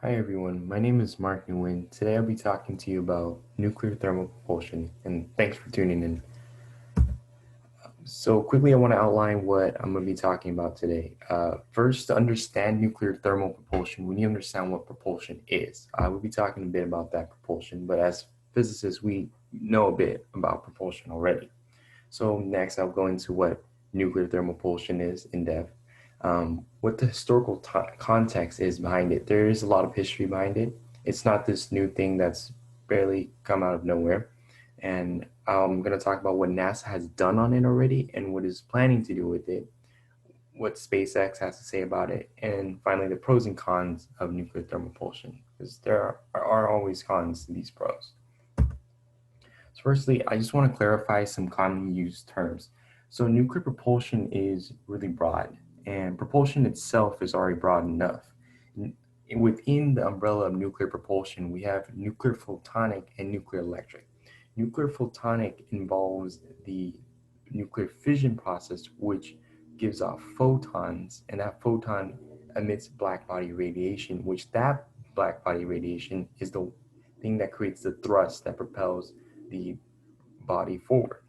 Hi everyone, my name is Mark Nguyen. Today I'll be talking to you about nuclear thermal propulsion, and thanks for tuning in. So quickly, I want to outline what I'm going to be talking about today. First, to understand nuclear thermal propulsion, we need to understand what propulsion is. I will be talking a bit about that propulsion, but as physicists, we know a bit about propulsion already. So next, I'll go into what nuclear thermal propulsion is in depth, what the historical context is behind it. There is a lot of history behind it. It's not this new thing that's barely come out of nowhere. And I'm going to talk about what NASA has done on it already and what is planning to do with it, what SpaceX has to say about it, and finally the pros and cons of nuclear thermal propulsion, because there are always cons to these pros. So firstly, I just want to clarify some commonly used terms. So nuclear propulsion is really broad, and propulsion itself is already broad enough. Within the umbrella of nuclear propulsion, we have nuclear photonic and nuclear electric. Nuclear photonic involves the nuclear fission process, which gives off photons, and that photon emits black body radiation, which that black body radiation is the thing that creates the thrust that propels the body forward.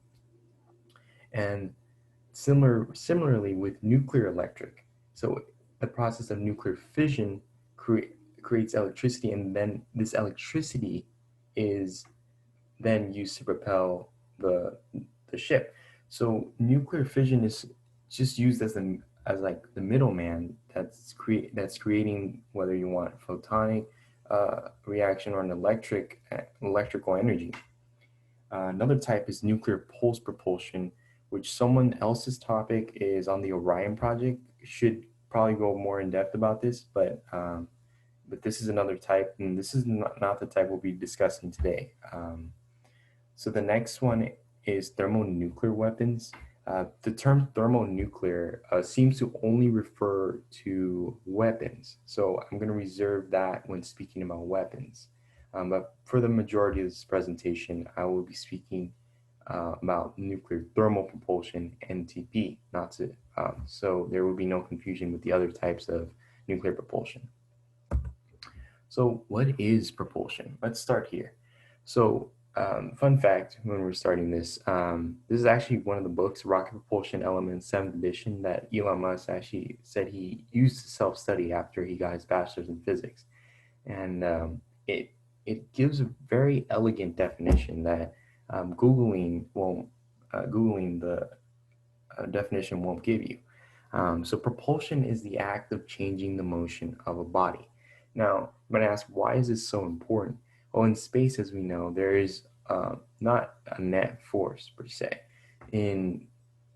And similarly with nuclear electric, so the process of nuclear fission creates electricity, and then this electricity is then used to propel the the ship. So nuclear fission is just used as like the middleman that's creating, whether you want photonic reaction or an electrical energy. Another type is nuclear pulse propulsion, which someone else's topic is on the Orion project. Should probably go more in depth about this, but this is another type, and this is not the type we'll be discussing today. So the next one is thermonuclear weapons. The term thermonuclear seems to only refer to weapons, so I'm going to reserve that when speaking about weapons. But for the majority of this presentation, I will be speaking about nuclear thermal propulsion, (NTP), not to, so there will be no confusion with the other types of nuclear propulsion. So what is propulsion? Let's start here. So fun fact when we're starting this, this is actually one of the books, Rocket Propulsion Elements, 7th edition, that Elon Musk actually said he used to self-study after he got his bachelor's in physics. And it gives a very elegant definition that Googling the definition won't give you. So propulsion is the act of changing the motion of a body. Now, I'm going to ask, why is this so important? Well, in space, as we know, there is not a net force per se. In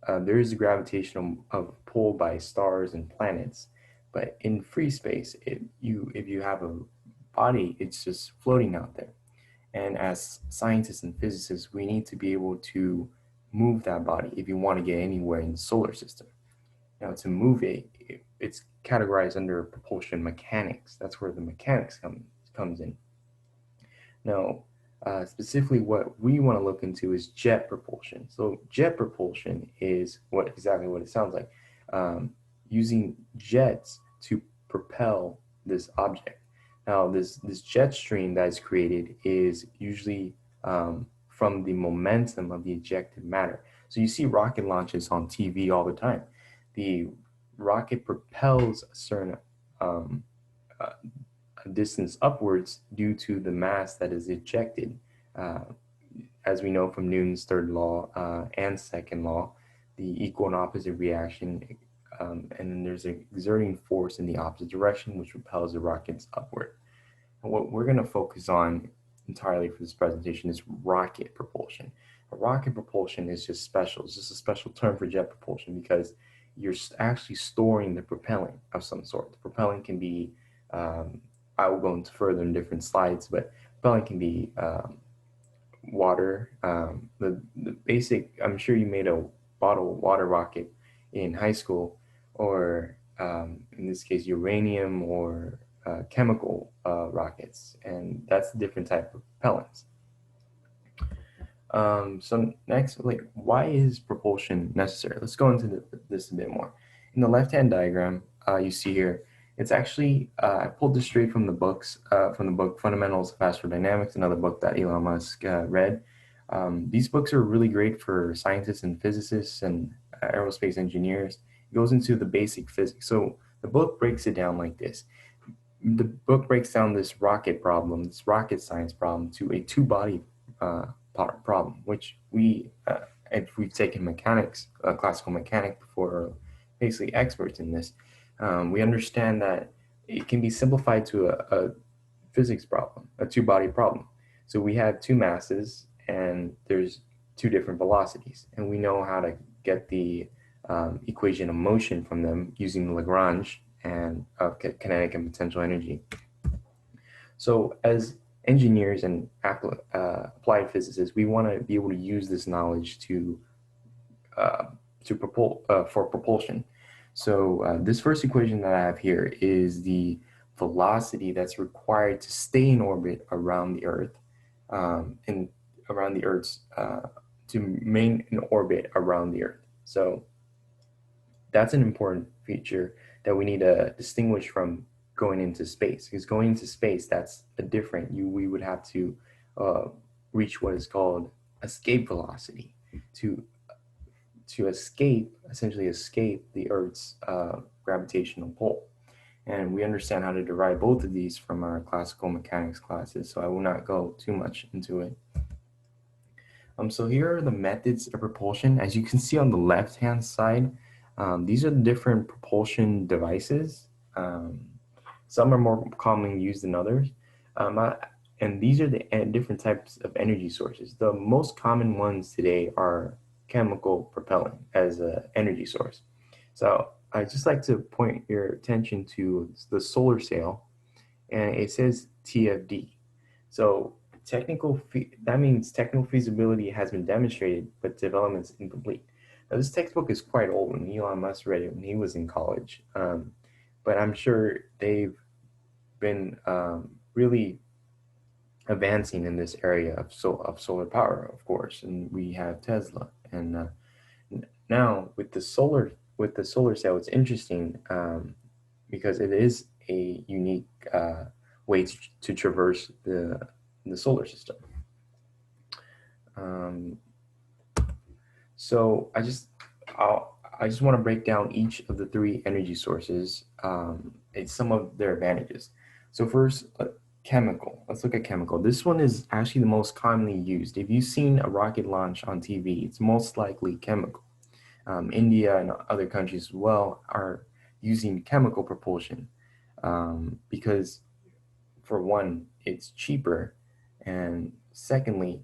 There is a gravitational pull by stars and planets, but in free space, if you have a body, it's just floating out there. And as scientists and physicists, we need to be able to move that body if you want to get anywhere in the solar system. Now, to move it's categorized under propulsion mechanics. That's where the mechanics comes in. Now, specifically, what we want to look into is jet propulsion. So, jet propulsion is exactly what it sounds like, using jets to propel this object. Now, this jet stream that is created is usually from the momentum of the ejected matter. So, you see rocket launches on TV all the time. The rocket propels a certain um, uh, distance upwards due to the mass that is ejected. Uh, as we know from Newton's third law and second law, the equal and opposite reaction, and then there's an exerting force in the opposite direction, which propels the rockets upward. And what we're going to focus on entirely for this presentation is rocket propulsion. Rocket propulsion is just special. It's just a special term for jet propulsion because you're actually storing the propellant of some sort. The propellant can be, I will go into further in different slides, but propellant can be water. The basic, I'm sure you made a bottle water rocket in high school, or in this case, uranium or chemical rockets, and that's a different type of propellants. So next, like, why is propulsion necessary? Let's go into this a bit more. In the left-hand diagram, you see here, It's actually I pulled this straight from the books, from the book Fundamentals of Astrodynamics, another book that Elon Musk read. These books are really great for scientists and physicists and aerospace engineers. It goes into the basic physics. So the book breaks it down like this. The book breaks down this rocket problem, this rocket science problem, to a two-body problem, which if we've taken mechanics, classical mechanics before, basically experts in this, we understand that it can be simplified to a physics problem, a two-body problem. So we have two masses, and there's two different velocities, and we know how to get the equation of motion from them using Lagrange and kinetic and potential energy. So as engineers and applied physicists, we want to be able to use this knowledge uh, for propulsion. So this first equation that I have here is the velocity that's required to stay in orbit around the Earth, and around the Earth's to remain in orbit around the Earth. So that's an important feature that we need to distinguish from going into space, because going into space, that's a different, we would have to uh, reach what is called escape velocity to essentially escape the Earth's gravitational pull. And we understand how to derive both of these from our classical mechanics classes, so I will not go too much into it. So here are the methods of propulsion. As you can see on the left-hand side, these are the different propulsion devices. Some are more commonly used than others. And these are the different types of energy sources. The most common ones today are chemical propellant as an energy source. So I'd just like to point your attention to the solar sail, and it says TFD. So that means technical feasibility has been demonstrated, but development is incomplete. Now, this textbook is quite old, and Elon Musk read it when he was in college. But I'm sure they've been really advancing in this area of solar power, of course. And we have Tesla, and now with the solar cell, it's interesting because it is a unique way to traverse the solar system. So I just want to break down each of the three energy sources and some of their advantages. So first, chemical. Let's look at chemical. This one is actually the most commonly used. If you've seen a rocket launch on TV, it's most likely chemical. India and other countries as well are using chemical propulsion because, for one, it's cheaper, and secondly,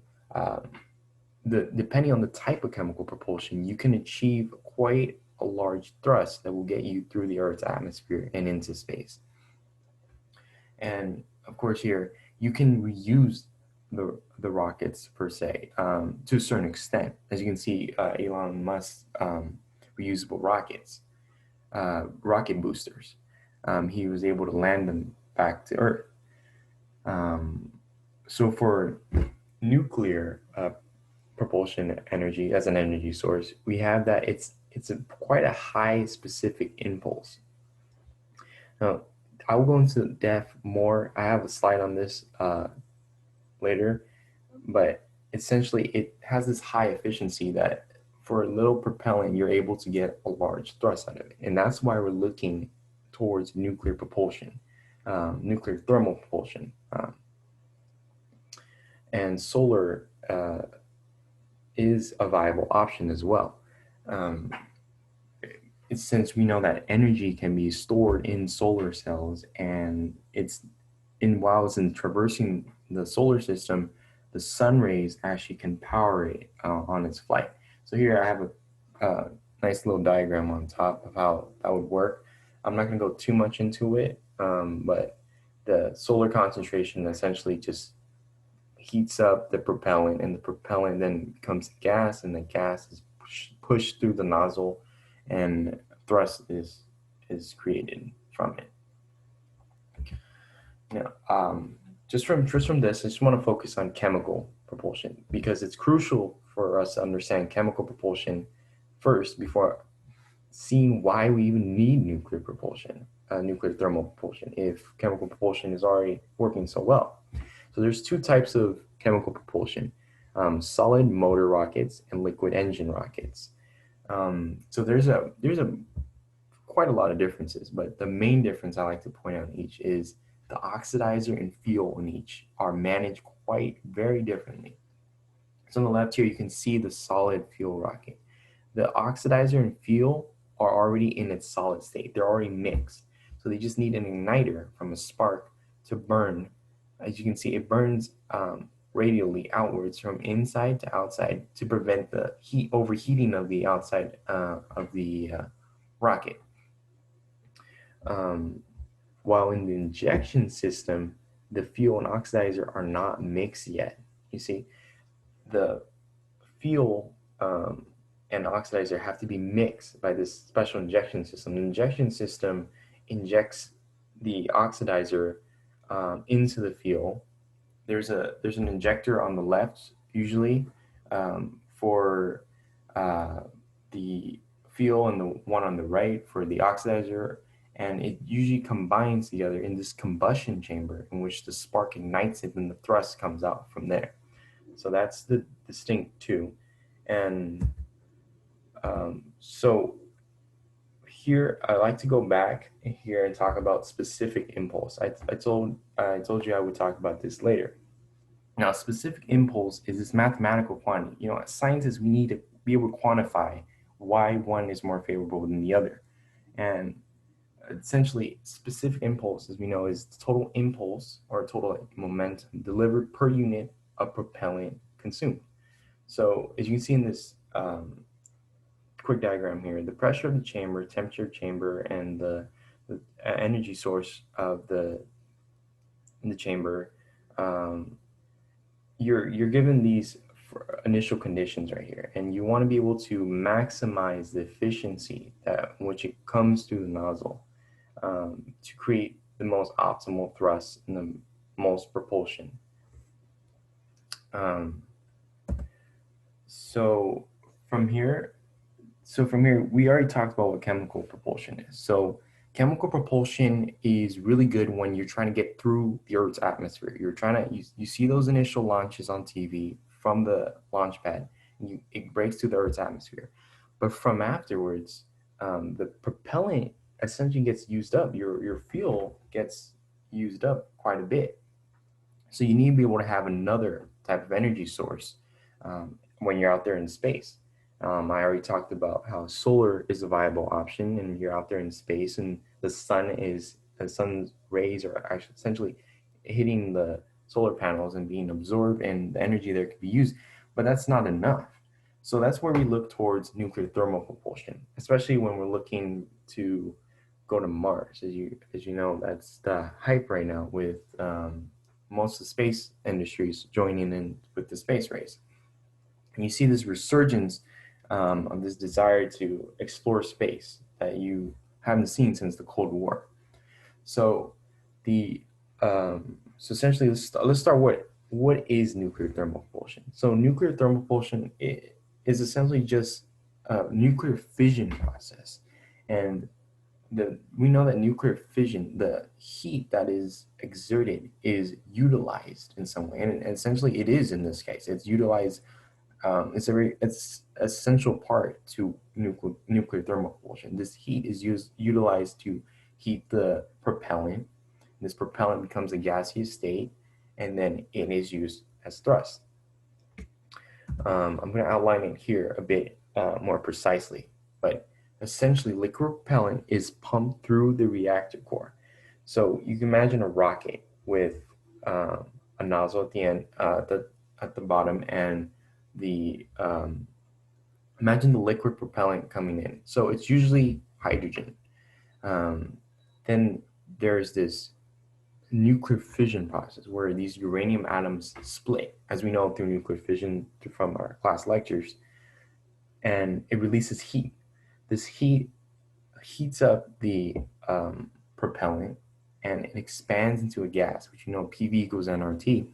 depending on the type of chemical propulsion, you can achieve quite a large thrust that will get you through the Earth's atmosphere and into space. And of course, here you can reuse the rockets per se to a certain extent. As you can see, Elon Musk's reusable rockets, rocket boosters. He was able to land them back to Earth. So for nuclear propulsion energy as an energy source, we have that it's quite a high specific impulse. Now, I will go into depth more. I have a slide on this later, but essentially it has this high efficiency that for a little propellant, you're able to get a large thrust out of it. And that's why we're looking towards nuclear propulsion, nuclear thermal propulsion. And solar is a viable option as well. Since we know that energy can be stored in solar cells, and while it's traversing the solar system, the sun rays actually can power it on its flight. So here I have a nice little diagram on top of how that would work. I'm not going to go too much into it, but the solar concentration essentially just heats up the propellant, and the propellant then becomes gas, and the gas is pushed through the nozzle, and thrust is created from it. Now, just from this, I just want to focus on chemical propulsion because it's crucial for us to understand chemical propulsion first before seeing why we even need nuclear propulsion, nuclear thermal propulsion, if chemical propulsion is already working so well. So there's two types of chemical propulsion, solid motor rockets and liquid engine rockets. So there's a quite a lot of differences, but the main difference I like to point out in each is the oxidizer and fuel in each are managed quite very differently. So on the left here, you can see the solid fuel rocket. The oxidizer and fuel are already in its solid state. They're already mixed. So they just need an igniter from a spark to burn. As you can see, it burns radially outwards from inside to outside to prevent the overheating of the outside of the rocket. Um, while in the injection system, the fuel and oxidizer are not mixed yet. You see, the fuel and oxidizer have to be mixed by this special injection system. The injection system injects the oxidizer into the fuel. There's an injector on the left usually for the fuel, and the one on the right for the oxidizer, and it usually combines together in this combustion chamber in which the spark ignites it and the thrust comes out from there. So that's the distinct two. And so here I like to go back here and talk about specific impulse. I told you I would talk about this later. Now, specific impulse is this mathematical quantity. You know, as scientists, we need to be able to quantify why one is more favorable than the other. And essentially, specific impulse, as we know, is total impulse or total momentum delivered per unit of propellant consumed. So as you can see in this quick diagram here, the pressure of the chamber, temperature of chamber, and the energy source of the chamber, um, you're given these initial conditions right here, and you want to be able to maximize the efficiency that which it comes through the nozzle to create the most optimal thrust and the most propulsion. Um, so from here, we already talked about what chemical propulsion is. So chemical propulsion is really good when you're trying to get through the Earth's atmosphere. You're trying to, you see those initial launches on TV from the launch pad, and it breaks through the Earth's atmosphere. But from afterwards, the propellant essentially gets used up. Your fuel gets used up quite a bit. So you need to be able to have another type of energy source when you're out there in space. I already talked about how solar is a viable option, and you're out there in space, and the sun's rays are actually essentially hitting the solar panels and being absorbed, and the energy there could be used. But that's not enough. So that's where we look towards nuclear thermal propulsion, especially when we're looking to go to Mars. As you know, that's the hype right now with most of the space industries joining in with the space race. And you see this resurgence of this desire to explore space that you haven't seen since the Cold War. So the so essentially, let's start with what is nuclear thermal propulsion. So nuclear thermal propulsion is essentially just a nuclear fission process, and we know that nuclear fission, the heat that is exerted is utilized in some way, and essentially it is in this case. It's utilized. It's essential part to nuclear thermal propulsion. This heat is utilized to heat the propellant. This propellant becomes a gaseous state, and then it is used as thrust. I'm going to outline it here a bit more precisely, but essentially liquid propellant is pumped through the reactor core. So you can imagine a rocket with a nozzle at the end, at the bottom, and the imagine the liquid propellant coming in. So it's usually hydrogen. Then there's this nuclear fission process where these uranium atoms split, as we know through nuclear fission from our class lectures, and it releases heat. This heat heats up the propellant, and it expands into a gas, which you know PV equals nRT,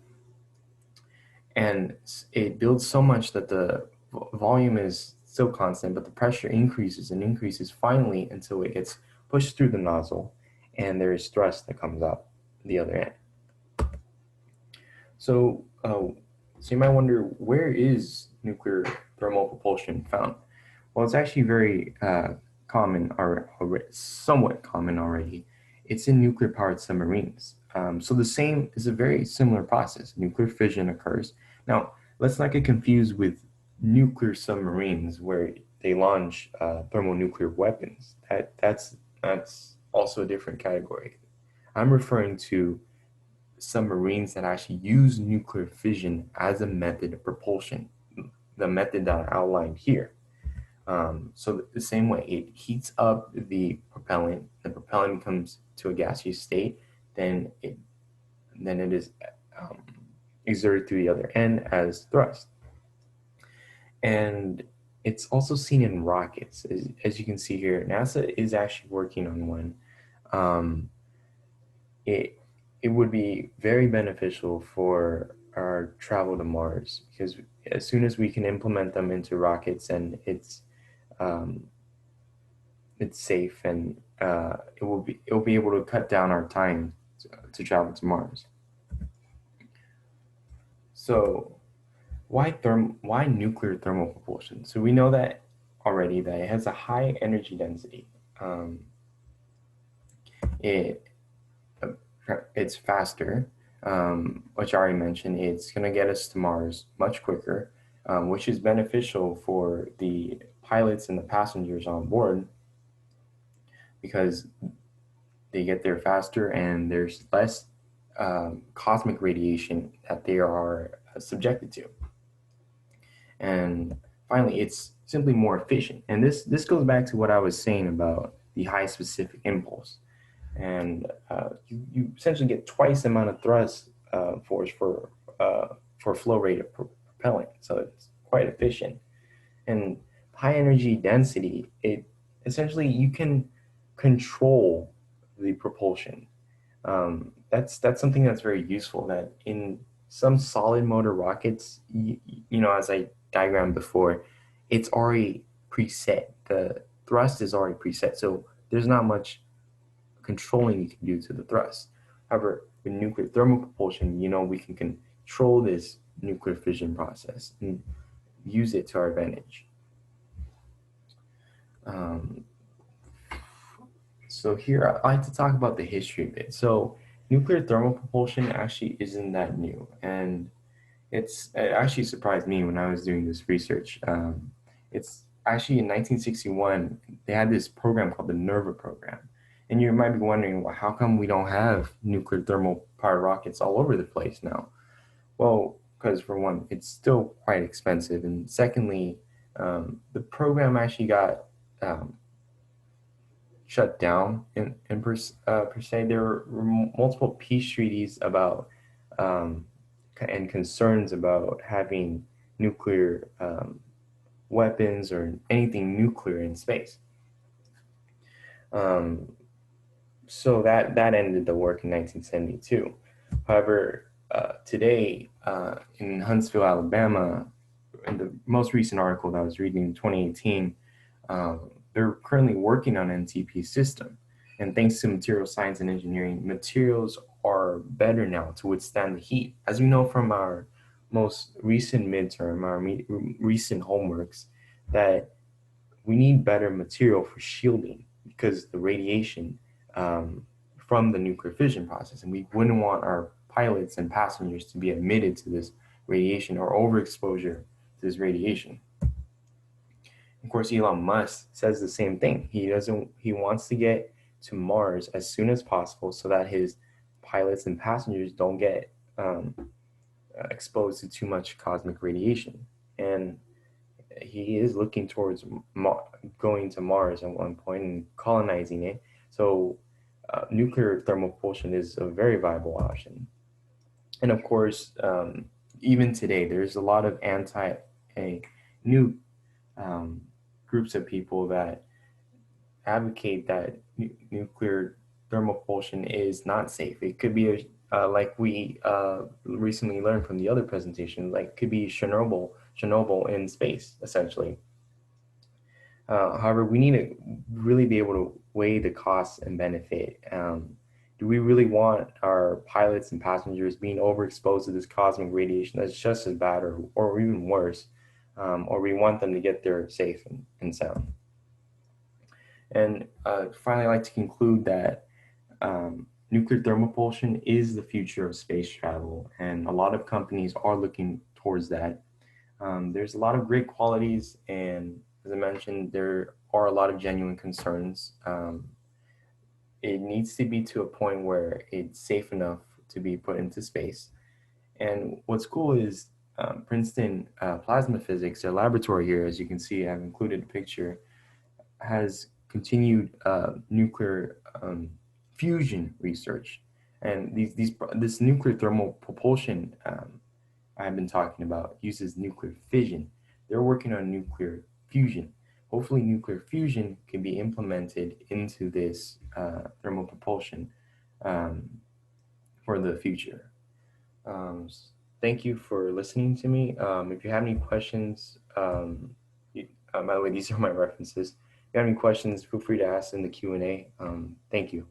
and it builds so much that the volume is still constant, but the pressure increases and increases finally until it gets pushed through the nozzle and there is thrust that comes out the other end. So you might wonder, where is nuclear thermal propulsion found? Well, it's actually very common, or somewhat common already. It's in nuclear-powered submarines. So the same is a very similar process. Nuclear fission occurs. Now, let's not get confused with nuclear submarines where they launch thermonuclear weapons. That's also a different category. I'm referring to submarines that actually use nuclear fission as a method of propulsion, the method that I outlined here. So the same way, it heats up the propellant comes to a gaseous state, then it is um, exerted through the other end as thrust. And it's also seen in rockets. As you can see here, NASA is actually working on one. Um, it it would be very beneficial for our travel to Mars, because as soon as we can implement them into rockets, and um, it's safe, and it will be able to cut down our time to travel to Mars. So why nuclear thermal propulsion? So we know that already, that it has a high energy density. It it's faster, which I already mentioned. It's going to get us to Mars much quicker, which is beneficial for the pilots and the passengers on board, because they get there faster and there's less cosmic radiation that they are subjected to. And finally, it's simply more efficient. And this goes back to what I was saying about the high specific impulse. And you essentially get twice the amount of thrust force for flow rate of propellant. So it's quite efficient. And high energy density, it essentially, you can control the propulsion. That's something that's very useful. That in some solid motor rockets, as I diagrammed before, it's already preset. The thrust is already preset, so there's not much controlling you can do to the thrust. However, with nuclear thermal propulsion, we can control this nuclear fission process and use it to our advantage. So here I like to talk about the history of it. So nuclear thermal propulsion actually isn't that new, and it actually surprised me when I was doing this research. It's actually in 1961, they had this program called the NERVA program. And you might be wondering, well, how come we don't have nuclear thermal powered rockets all over the place now? Well, because for one, it's still quite expensive. And secondly, the program actually got shut down per se. There were multiple peace treaties about and concerns about having nuclear weapons or anything nuclear in space. So that ended the work in 1972. However, today in Huntsville, Alabama, in the most recent article that I was reading in 2018, they're currently working on an NTP system. And thanks to material science and engineering, materials are better now to withstand the heat. As we know from our most recent midterm, our recent homeworks, that we need better material for shielding, because the radiation from the nuclear fission process, and we wouldn't want our pilots and passengers to be admitted to this radiation or overexposure to this radiation. Of course, Elon Musk says the same thing. He wants to get to Mars as soon as possible so that his pilots and passengers don't get exposed to too much cosmic radiation. And he is looking towards going to Mars at one point and colonizing it. So nuclear thermal propulsion is a very viable option. And of course, even today, there's a lot of new groups of people that advocate that nuclear thermal propulsion is not safe. It could be like we recently learned from the other presentation, like could be Chernobyl in space, essentially. However, we need to really be able to weigh the cost and benefit. Do we really want our pilots and passengers being overexposed to this cosmic radiation that's just as bad or even worse? Or we want them to get there safe and sound? And finally, I'd like to conclude that nuclear thermal propulsion is the future of space travel, and a lot of companies are looking towards that. There's a lot of great qualities, and as I mentioned, there are a lot of genuine concerns. It needs to be to a point where it's safe enough to be put into space. And what's cool is Princeton Plasma Physics, their laboratory here, as you can see, I've included a picture, has continued nuclear fusion research. And this nuclear thermal propulsion I've been talking about uses nuclear fission. They're working on nuclear fusion. Hopefully, nuclear fusion can be implemented into this thermal propulsion um, for the future. Um, Thank you for listening to me. If you have any questions, by the way, these are my references. If you have any questions, feel free to ask in the Q&A. Thank you.